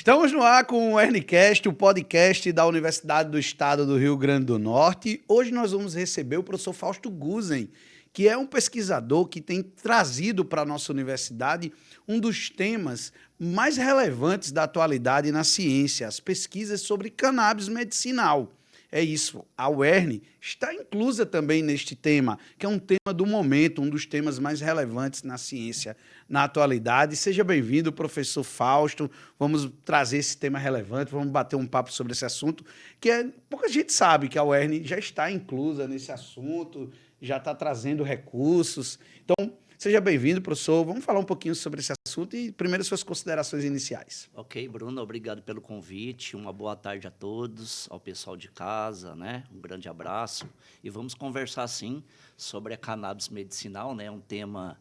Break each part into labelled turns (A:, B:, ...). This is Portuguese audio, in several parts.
A: Estamos no ar com o Ernicast, o podcast da Universidade do Estado do Rio Grande do Norte. Hoje nós vamos receber o professor Fausto Gusen, que é um pesquisador que tem trazido para a nossa universidade um dos temas mais relevantes da atualidade na ciência, as pesquisas sobre cannabis medicinal. É isso, a UERN está inclusa também neste tema, que é um tema do momento, um dos temas mais relevantes na ciência na atualidade. Seja bem-vindo, professor Fausto. Vamos trazer esse tema relevante, vamos bater um papo sobre esse assunto, pouca gente sabe que a UERN já está inclusa nesse assunto, já está trazendo recursos. Então, seja bem-vindo, professor. Vamos falar um pouquinho sobre esse assunto e primeiro suas considerações iniciais.
B: Ok, Bruno, obrigado pelo convite. Uma boa tarde a todos, ao pessoal de casa, né? Um grande abraço. E vamos conversar, sim, sobre a cannabis medicinal, né? Um tema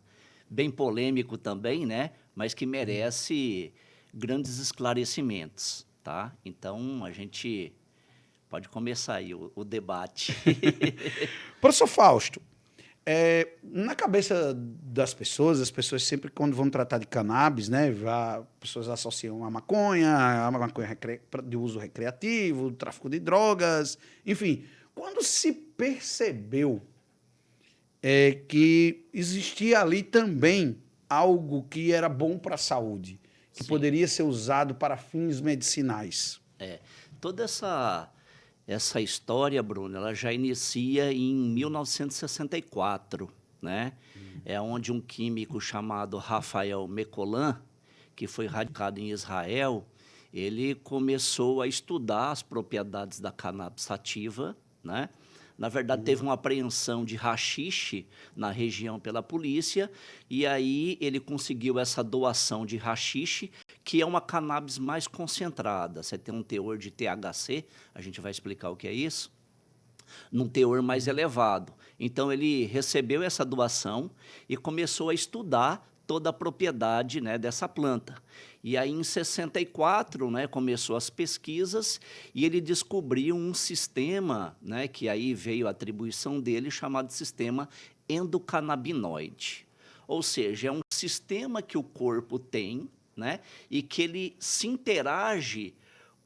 B: bem polêmico também, né? Mas que merece grandes esclarecimentos, tá? Então, a gente pode começar aí o debate.
A: Professor Fausto, na cabeça das pessoas, as pessoas sempre, quando vão tratar de cannabis, né, as pessoas associam a maconha de uso recreativo, tráfico de drogas, enfim. Quando se percebeu que existia ali também algo que era bom para a saúde, que
B: Sim.
A: poderia ser usado para fins medicinais?
B: Toda essa história, Bruno, ela já inicia em 1964, né? É onde um químico chamado Rafael Mekolan, que foi radicado em Israel, ele começou a estudar as propriedades da cannabis sativa, né? Na verdade, teve uma apreensão de haxixe na região pela polícia, e aí ele conseguiu essa doação de haxixe, que é uma cannabis mais concentrada. Você tem um teor de THC, a gente vai explicar o que é isso, num teor mais elevado. Então, ele recebeu essa doação e começou a estudar toda a propriedade, né, dessa planta. E aí, em 64, né, começou as pesquisas e ele descobriu um sistema, né, que aí veio a atribuição dele, chamado de sistema endocannabinoide. Ou seja, é um sistema que o corpo tem, né, e que ele se interage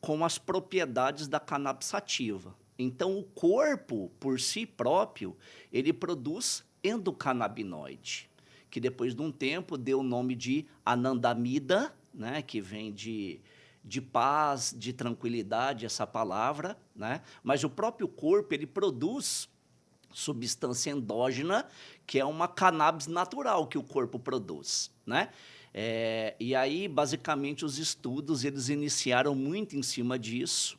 B: com as propriedades da cannabis sativa. Então, o corpo, por si próprio, ele produz endocannabinoide, que depois de um tempo deu o nome de anandamida, né, que vem de paz, de tranquilidade, essa palavra, né? Mas o próprio corpo, ele produz substância endógena, que é uma cannabis natural que o corpo produz, né? E aí, basicamente, os estudos eles iniciaram muito em cima disso,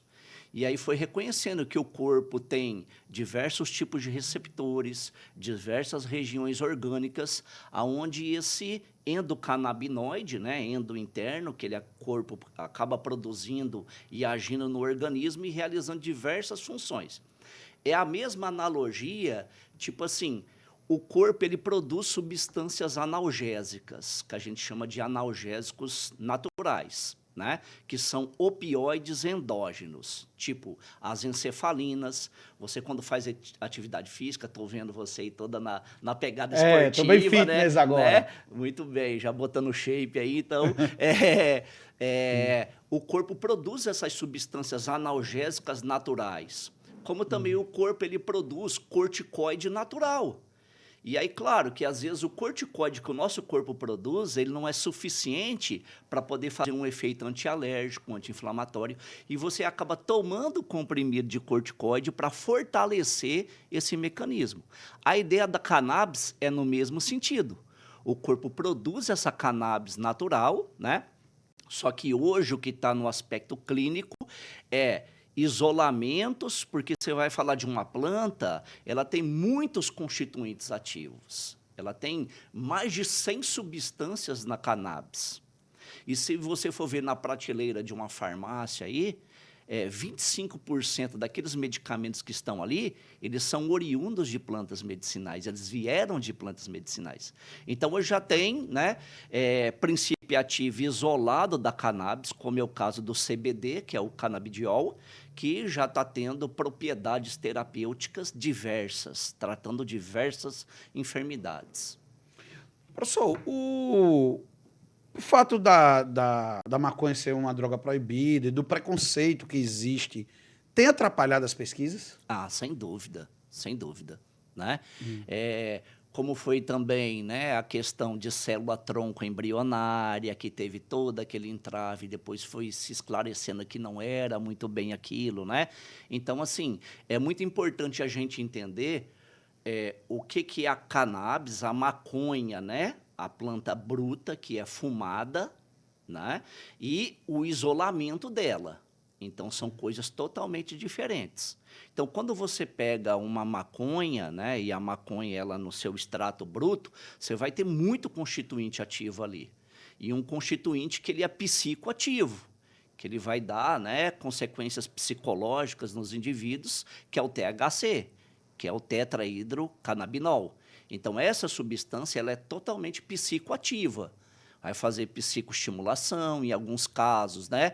B: e aí foi reconhecendo que o corpo tem diversos tipos de receptores, diversas regiões orgânicas, aonde esse endocannabinoide, né, endointerno, que o corpo acaba produzindo e agindo no organismo e realizando diversas funções. É a mesma analogia, tipo assim, o corpo ele produz substâncias analgésicas, que a gente chama de analgésicos naturais, né? Que são opioides endógenos, tipo as encefalinas. Você, quando faz atividade física, estou vendo você aí toda na pegada esportiva,
A: Estou bem fitness
B: né?
A: agora.
B: Muito bem, já botando shape aí, então... o corpo produz essas substâncias analgésicas naturais, como também o corpo ele produz corticoide natural. E aí, claro, que às vezes o corticoide que o nosso corpo produz, ele não é suficiente para poder fazer um efeito antialérgico, anti-inflamatório, e você acaba tomando comprimido de corticoide para fortalecer esse mecanismo. A ideia da cannabis é no mesmo sentido. O corpo produz essa cannabis natural, né? Só que hoje o que está no aspecto clínico é isolamentos, porque você vai falar de uma planta, ela tem muitos constituintes ativos. Ela tem mais de 100 substâncias na cannabis. E se você for ver na prateleira de uma farmácia aí, 25% daqueles medicamentos que estão ali, eles são oriundos de plantas medicinais, eles vieram de plantas medicinais. Então, hoje já tem, né, princípio ativo isolado da cannabis, como é o caso do CBD, que é o canabidiol, que já está tendo propriedades terapêuticas diversas, tratando diversas enfermidades.
A: Professor, O fato da maconha ser uma droga proibida e do preconceito que existe tem atrapalhado as pesquisas?
B: Ah, sem dúvida, né? Como foi também, né, a questão de célula-tronco embrionária, que teve todo aquele entrave, depois foi se esclarecendo que não era muito bem aquilo, né? Então, assim, é muito importante a gente entender o que é a cannabis, a maconha, né? A planta bruta, que é fumada, né? E o isolamento dela. Então, são coisas totalmente diferentes. Então, quando você pega uma maconha, né, e a maconha ela no seu extrato bruto, você vai ter muito constituinte ativo ali. E um constituinte que ele é psicoativo, que ele vai dar, né, consequências psicológicas nos indivíduos, que é o THC, que é o tetrahidrocannabinol. Então, essa substância ela é totalmente psicoativa. Vai fazer psicoestimulação, em alguns casos, né?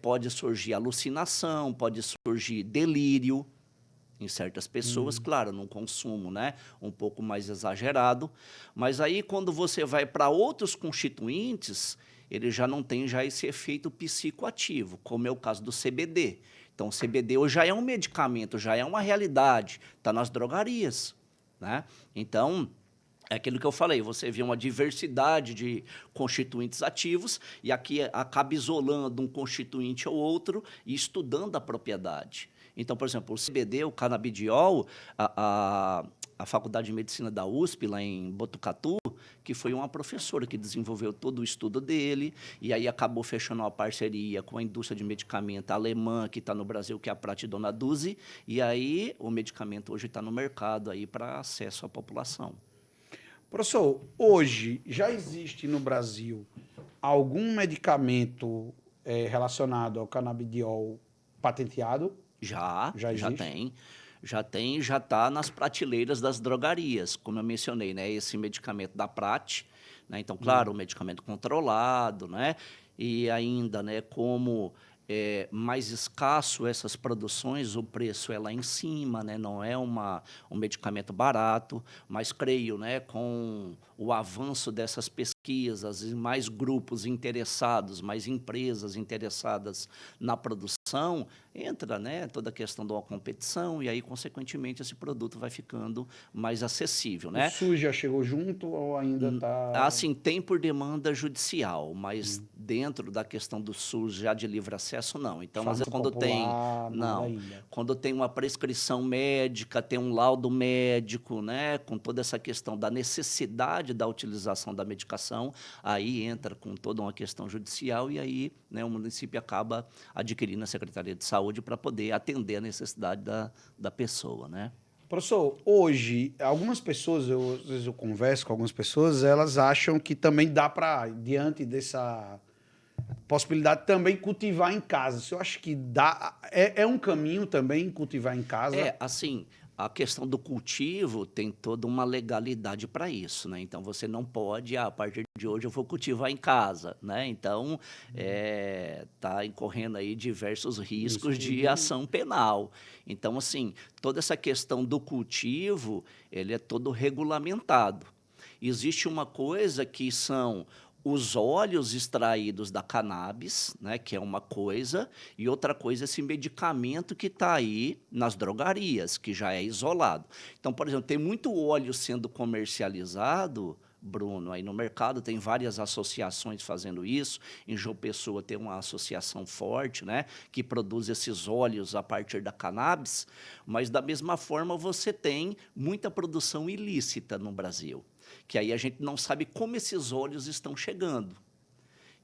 B: Pode surgir alucinação, pode surgir delírio em certas pessoas, claro, num consumo, né, um pouco mais exagerado. Mas aí, quando você vai para outros constituintes, ele já não tem já esse efeito psicoativo, como é o caso do CBD. Então, o CBD hoje já é um medicamento, já é uma realidade, está nas drogarias, né? Então, é aquilo que eu falei, você vê uma diversidade de constituintes ativos e aqui acaba isolando um constituinte ou outro e estudando a propriedade. Então, por exemplo, o CBD, o canabidiol, a Faculdade de Medicina da USP, lá em Botucatu, que foi uma professora que desenvolveu todo o estudo dele, e aí acabou fechando uma parceria com a indústria de medicamento alemã, que está no Brasil, que é a Pratidona Duzi, e aí o medicamento hoje está no mercado aí para acesso à população.
A: Professor, hoje já existe no Brasil algum medicamento relacionado ao canabidiol patenteado?
B: Já,
A: Já
B: já
A: existe?
B: tem. Já tem, já está nas prateleiras das drogarias, como eu mencionei, né? Esse medicamento da Prat, né? Então, claro, o medicamento controlado, né? E ainda, né, como mais escasso essas produções, o preço é lá em cima, né? Não é um medicamento barato, mas creio, né, com o avanço dessas pesquisas e mais grupos interessados, mais empresas interessadas na produção, entra, né, toda a questão de uma competição e aí, consequentemente, esse produto vai ficando mais acessível,
A: O
B: né?
A: SUS já chegou junto ou ainda está...
B: Assim, tem por demanda judicial, mas dentro da questão do SUS já de livre acesso, não. Então, às vezes,
A: Farmácia popular, nada
B: não,
A: ainda.
B: quando tem uma prescrição médica, tem um laudo médico, né, com toda essa questão da necessidade da utilização da medicação, aí entra com toda uma questão judicial e aí, né, o município acaba adquirindo a Secretaria de Saúde para poder atender a necessidade da pessoa, né?
A: Professor, hoje, algumas pessoas, às vezes eu converso com algumas pessoas, elas acham que também dá para, diante dessa possibilidade, também cultivar em casa. O senhor acha que dá, é um caminho também cultivar em casa?
B: Assim, a questão do cultivo tem toda uma legalidade para isso, né? Então, você não pode, a partir de hoje eu vou cultivar em casa, né? Então, tá incorrendo aí diversos riscos de ação penal. Então, assim, toda essa questão do cultivo, ele é todo regulamentado. Existe uma coisa que são os óleos extraídos da cannabis, né, que é uma coisa, e outra coisa é esse medicamento que está aí nas drogarias, que já é isolado. Então, por exemplo, tem muito óleo sendo comercializado, Bruno, aí no mercado tem várias associações fazendo isso. Em João Pessoa tem uma associação forte, né, que produz esses óleos a partir da cannabis, mas da mesma forma você tem muita produção ilícita no Brasil, que aí a gente não sabe como esses óleos estão chegando.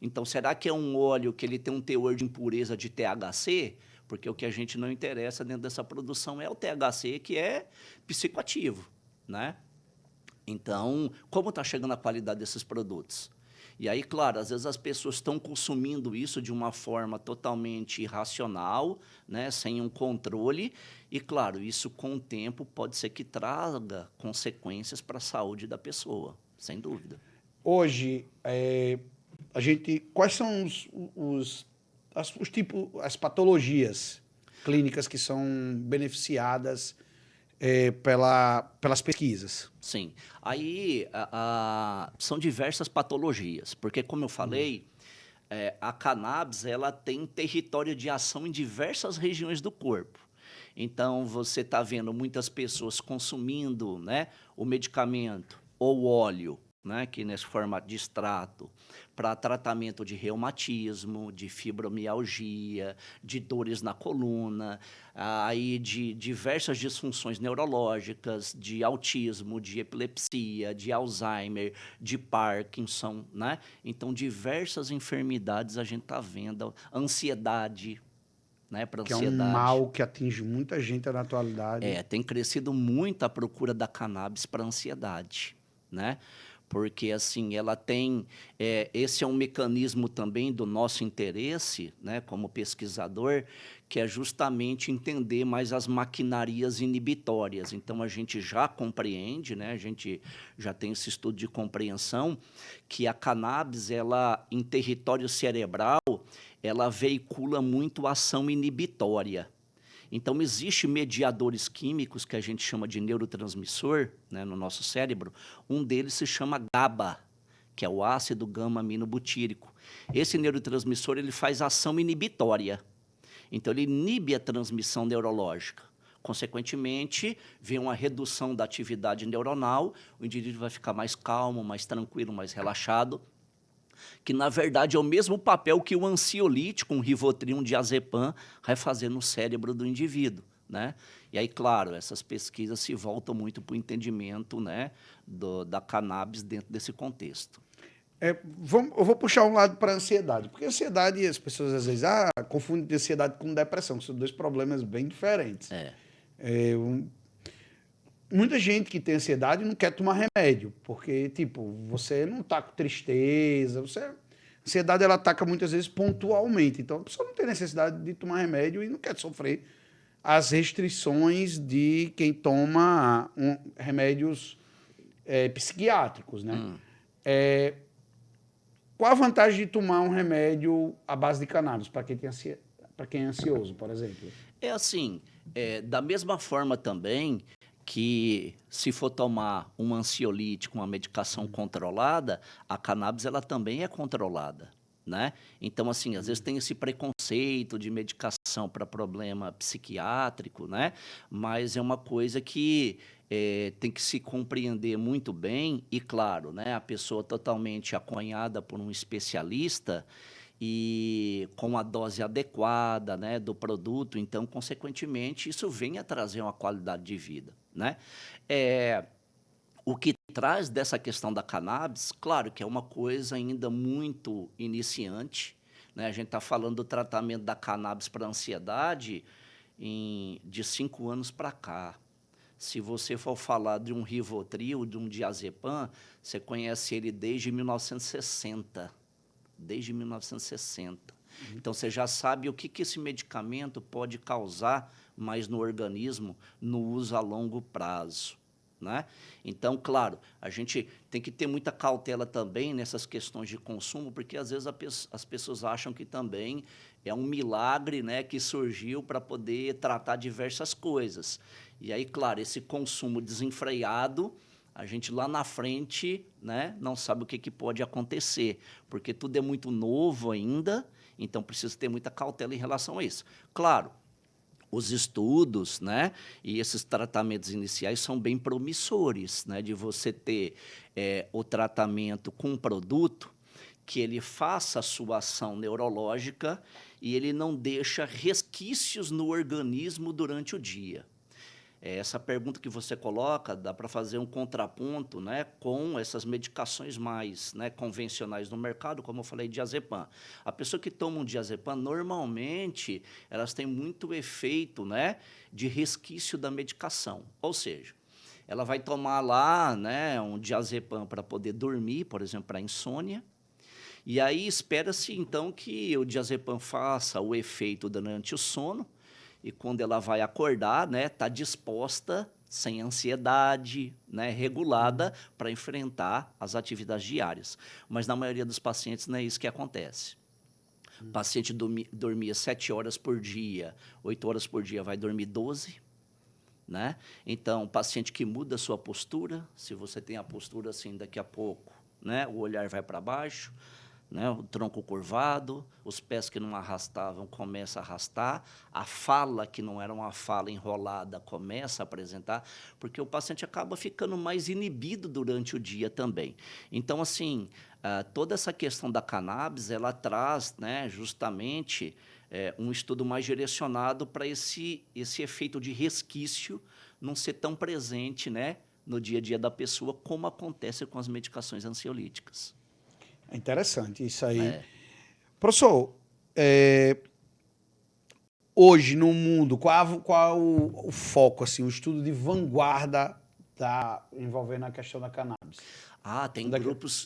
B: Então, será que é um óleo que ele tem um teor de impureza de THC? Porque o que a gente não interessa dentro dessa produção é o THC, que é psicoativo, né? Então, como está chegando a qualidade desses produtos? E aí, claro, às vezes as pessoas estão consumindo isso de uma forma totalmente irracional, né, sem um controle, e, claro, isso com o tempo pode ser que traga consequências para a saúde da pessoa, sem dúvida.
A: Hoje, quais são os tipos, as patologias clínicas que são beneficiadas pelas pesquisas?
B: Sim. Aí são diversas patologias, porque, como eu falei, a cannabis ela tem território de ação em diversas regiões do corpo. Então, você está vendo muitas pessoas consumindo, né, o medicamento ou óleo, né, que nesse formato de extrato, para tratamento de reumatismo, de fibromialgia, de dores na coluna, aí de diversas disfunções neurológicas, de autismo, de epilepsia, de Alzheimer, de Parkinson, né? Então, diversas enfermidades a gente está vendo, ansiedade, né, para
A: Que é um
B: ansiedade.
A: mal que atinge muita gente na atualidade.
B: Tem crescido muito a procura da cannabis para ansiedade, né? Porque, assim, ela tem... esse é um mecanismo também do nosso interesse, né, como pesquisador, que é justamente entender mais as maquinarias inibitórias. Então, a gente já compreende, né, a gente já tem esse estudo de compreensão, que a cannabis, ela, em território cerebral, ela veicula muito ação inibitória. Então, existem mediadores químicos que a gente chama de neurotransmissor, né, no nosso cérebro. Um deles se chama GABA, que é o ácido gama-aminobutírico. Esse neurotransmissor ele faz ação inibitória. Então, ele inibe a transmissão neurológica. Consequentemente, vem uma redução da atividade neuronal, o indivíduo vai ficar mais calmo, mais tranquilo, mais relaxado, que, na verdade, é o mesmo papel que o ansiolítico, um Rivotril, um diazepam, vai fazer no cérebro do indivíduo, né? E aí, claro, essas pesquisas se voltam muito para o entendimento, né, da cannabis dentro desse contexto.
A: Eu vou puxar um lado para a ansiedade, porque ansiedade, as pessoas às vezes confundem ansiedade com depressão, que são dois problemas bem diferentes. Muita gente que tem ansiedade não quer tomar remédio, porque, tipo, você não tá com tristeza, a ansiedade ela ataca muitas vezes pontualmente, então a pessoa não tem necessidade de tomar remédio e não quer sofrer as restrições de quem toma remédios psiquiátricos, né? Qual a vantagem de tomar um remédio à base de cannabis para quem é ansioso, por exemplo?
B: É assim, da mesma forma também que se for tomar um ansiolítico, uma medicação controlada, a cannabis ela também é controlada, né? Então, assim, às vezes tem esse preconceito de medicação para problema psiquiátrico, né? Mas é uma coisa que tem que se compreender muito bem e, claro, né, a pessoa totalmente acompanhada por um especialista e com a dose adequada, né, do produto, então, consequentemente, isso vem a trazer uma qualidade de vida, né? O que traz dessa questão da cannabis, claro que é uma coisa ainda muito iniciante, né? A gente está falando do tratamento da cannabis para ansiedade de 5 anos para cá. Se você for falar de um Rivotril, de um diazepam, você conhece ele desde 1960. Desde 1960. Então, você já sabe o que esse medicamento pode causar mais no organismo no uso a longo prazo, né? Então, claro, a gente tem que ter muita cautela também nessas questões de consumo, porque, às vezes, as pessoas acham que também é um milagre, né, que surgiu para poder tratar diversas coisas. E aí, claro, esse consumo desenfreado, a gente lá na frente, né, não sabe o que pode acontecer, porque tudo é muito novo ainda, então precisa ter muita cautela em relação a isso. Claro, os estudos, né, e esses tratamentos iniciais são bem promissores, né, de você ter o tratamento com um produto que ele faça a sua ação neurológica e ele não deixa resquícios no organismo durante o dia. Essa pergunta que você coloca, dá para fazer um contraponto, né, com essas medicações mais, né, convencionais no mercado, como eu falei, diazepam. A pessoa que toma um diazepam, normalmente, elas têm muito efeito, né, de resquício da medicação. Ou seja, ela vai tomar lá, né, um diazepam para poder dormir, por exemplo, para insônia, e aí espera-se, então, que o diazepam faça o efeito durante o sono, e quando ela vai acordar, né, tá disposta, sem ansiedade, né, regulada para enfrentar as atividades diárias. Mas na maioria dos pacientes não é isso que acontece. O paciente dormia 7 horas por dia, 8 horas por dia, vai dormir 12, né? Então, paciente que muda a sua postura, se você tem a postura assim, daqui a pouco, né, o olhar vai para baixo, né, o tronco curvado, os pés que não arrastavam começam a arrastar, a fala que não era uma fala enrolada começa a apresentar, porque o paciente acaba ficando mais inibido durante o dia também. Então, assim, toda essa questão da cannabis, ela traz, né, justamente um estudo mais direcionado para esse efeito de resquício não ser tão presente, né, no dia a dia da pessoa, como acontece com as medicações ansiolíticas.
A: É interessante isso aí.
B: É.
A: Professor, hoje no mundo, qual é o foco, assim, o estudo de vanguarda envolvendo a questão da cannabis?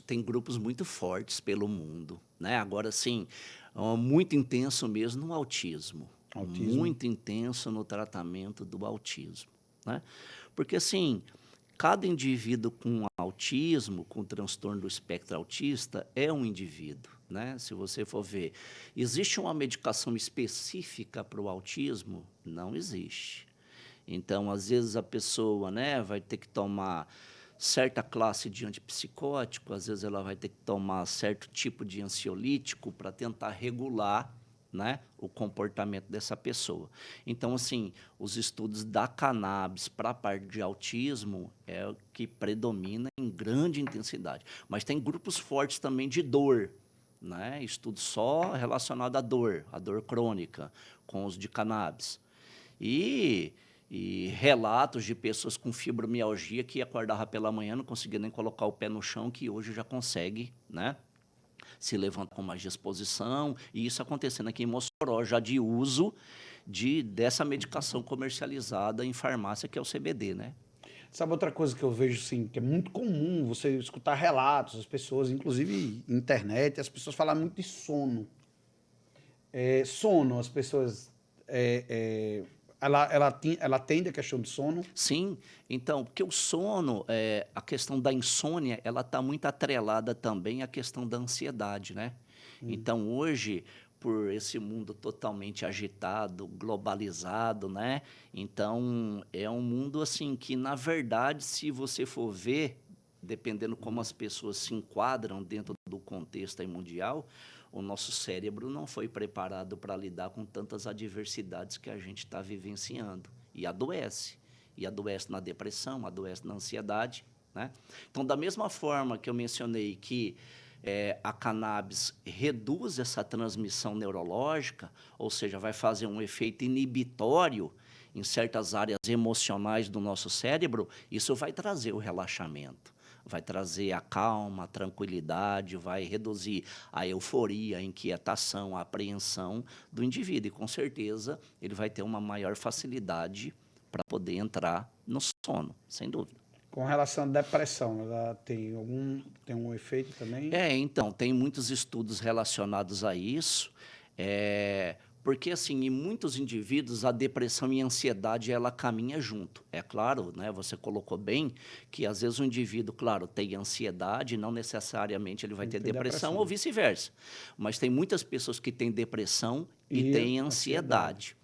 B: Tem grupos muito fortes pelo mundo, né? Agora, sim, muito intenso mesmo no autismo. Muito intenso no tratamento do autismo, né? Porque, assim, cada indivíduo com autismo, com transtorno do espectro autista, é um indivíduo, né? Se você for ver, existe uma medicação específica para o autismo? Não existe. Então, às vezes, a pessoa, né, vai ter que tomar certa classe de antipsicótico, às vezes ela vai ter que tomar certo tipo de ansiolítico para tentar regular, né, o comportamento dessa pessoa. Então, assim, os estudos da cannabis para a parte de autismo é o que predomina em grande intensidade. Mas tem grupos fortes também de dor, né, estudo só relacionado à dor crônica, com os de cannabis. E relatos de pessoas com fibromialgia que acordava pela manhã, não conseguia nem colocar o pé no chão, que hoje já consegue, né, se levantar com mais disposição, e isso acontecendo aqui em Mossoró, já de uso dessa medicação comercializada em farmácia, que é o CBD, né?
A: Sabe outra coisa que eu vejo, assim, que é muito comum você escutar relatos, as pessoas, inclusive internet, as pessoas falam muito de sono. Sono, as pessoas... ela atende a questão do sono?
B: Sim, então, porque o sono, a questão da insônia, ela está muito atrelada também à questão da ansiedade, né? Então, hoje, por esse mundo totalmente agitado, globalizado, né? Então, é um mundo assim que, na verdade, se você for ver, dependendo como as pessoas se enquadram dentro do contexto aí mundial, o nosso cérebro não foi preparado para lidar com tantas adversidades que a gente está vivenciando. E adoece. E adoece na depressão, adoece na ansiedade, né? Então, da mesma forma que eu mencionei que a cannabis reduz essa transmissão neurológica, ou seja, vai fazer um efeito inibitório em certas áreas emocionais do nosso cérebro, isso vai trazer o relaxamento, vai trazer a calma, a tranquilidade, vai reduzir a euforia, a inquietação, a apreensão do indivíduo. E, com certeza, ele vai ter uma maior facilidade para poder entrar no sono, sem dúvida.
A: Com relação à depressão, ela tem um efeito também?
B: Então, tem muitos estudos relacionados a isso, porque, assim, em muitos indivíduos, a depressão e a ansiedade, ela caminha junto. É claro, né, você colocou bem, que às vezes o indivíduo, claro, tem ansiedade, não necessariamente ele vai ter depressão, ou vice-versa. Mas tem muitas pessoas que têm depressão e têm ansiedade.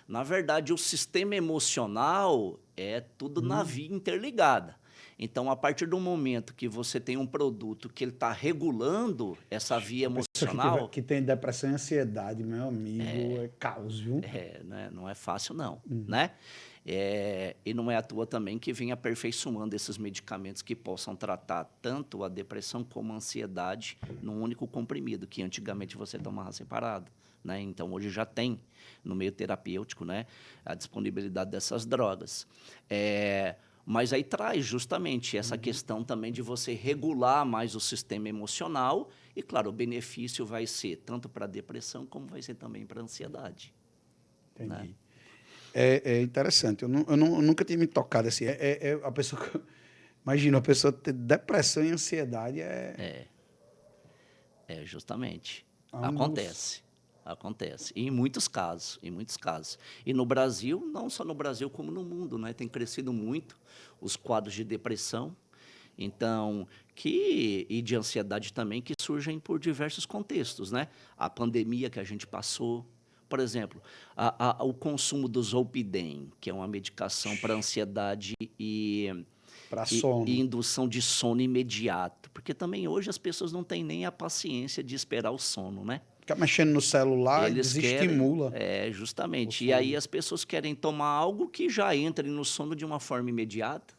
B: Na verdade, o sistema emocional é tudo na via interligada. Então, a partir do momento que você tem um produto que ele está regulando essa via emocional...
A: Que tem depressão e ansiedade, meu amigo, é caos, viu?
B: Né? Não é fácil, não. Né? E não é à toa também que vem aperfeiçoando esses medicamentos que possam tratar tanto a depressão como a ansiedade num único comprimido, que antigamente você tomava separado. Né? Então, hoje já tem, no meio terapêutico, né, a disponibilidade dessas drogas. Mas aí traz justamente essa questão também de você regular mais o sistema emocional e, claro, o benefício vai ser tanto para a depressão como vai ser também para a ansiedade.
A: Entendi.
B: Né?
A: É interessante. Eu nunca tinha me tocado assim. A pessoa... Imagina, a pessoa ter depressão e ansiedade
B: Justamente. Acontece. E em muitos casos, E no Brasil, não só no Brasil, como no mundo, né? Tem crescido muito os quadros de depressão, então, e de ansiedade também, que surgem por diversos contextos, né? A pandemia que a gente passou, Por exemplo, o consumo do Zolpidem, que é uma medicação para ansiedade
A: Para
B: e
A: sono.
B: indução de sono imediato, porque também hoje as pessoas não têm nem a paciência de esperar o sono, né?
A: Fica mexendo no celular e
B: Eles querem,
A: desestimula o
B: justamente. E aí
A: sono.
B: as pessoas querem tomar algo que já entre no sono de uma forma imediata.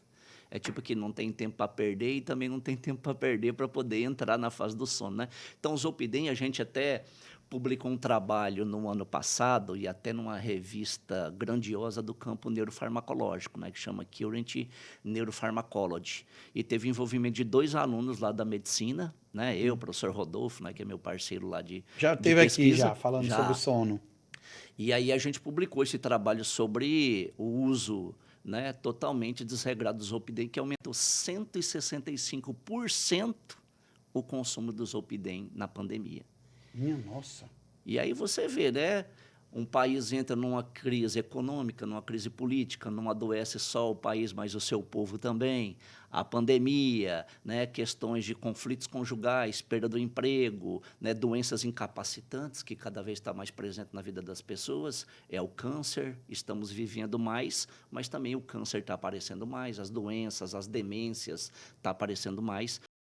B: É tipo que não tem tempo para perder e também não tem tempo para perder para poder entrar na fase do sono, né? Então, o Zolpidem, a gente até publicou um trabalho no ano passado e até numa revista grandiosa do campo neurofarmacológico, né, que chama Current Neuropharmacology. E teve envolvimento de 2 alunos lá da medicina, né? Eu, o professor Rodolfo, né, que é meu parceiro lá
A: Já
B: de
A: teve aqui
B: pesquisa.
A: já, falando sobre
B: Já.
A: sono.
B: E aí a gente publicou esse trabalho sobre o uso, né, totalmente desregrado do Zolpidem, que aumentou 165% o consumo do Zolpidem na pandemia.
A: Minha nossa.
B: E aí você vê, né? Um país entra numa crise econômica, numa crise política, não adoece só o país, mas o seu povo também. A pandemia, né? Questões de conflitos conjugais, perda do emprego, né? Doenças incapacitantes, que cada vez está mais presente na vida das pessoas. É o câncer, estamos vivendo mais, mas também o câncer está aparecendo mais, as doenças, as demências, está aparecendo mais.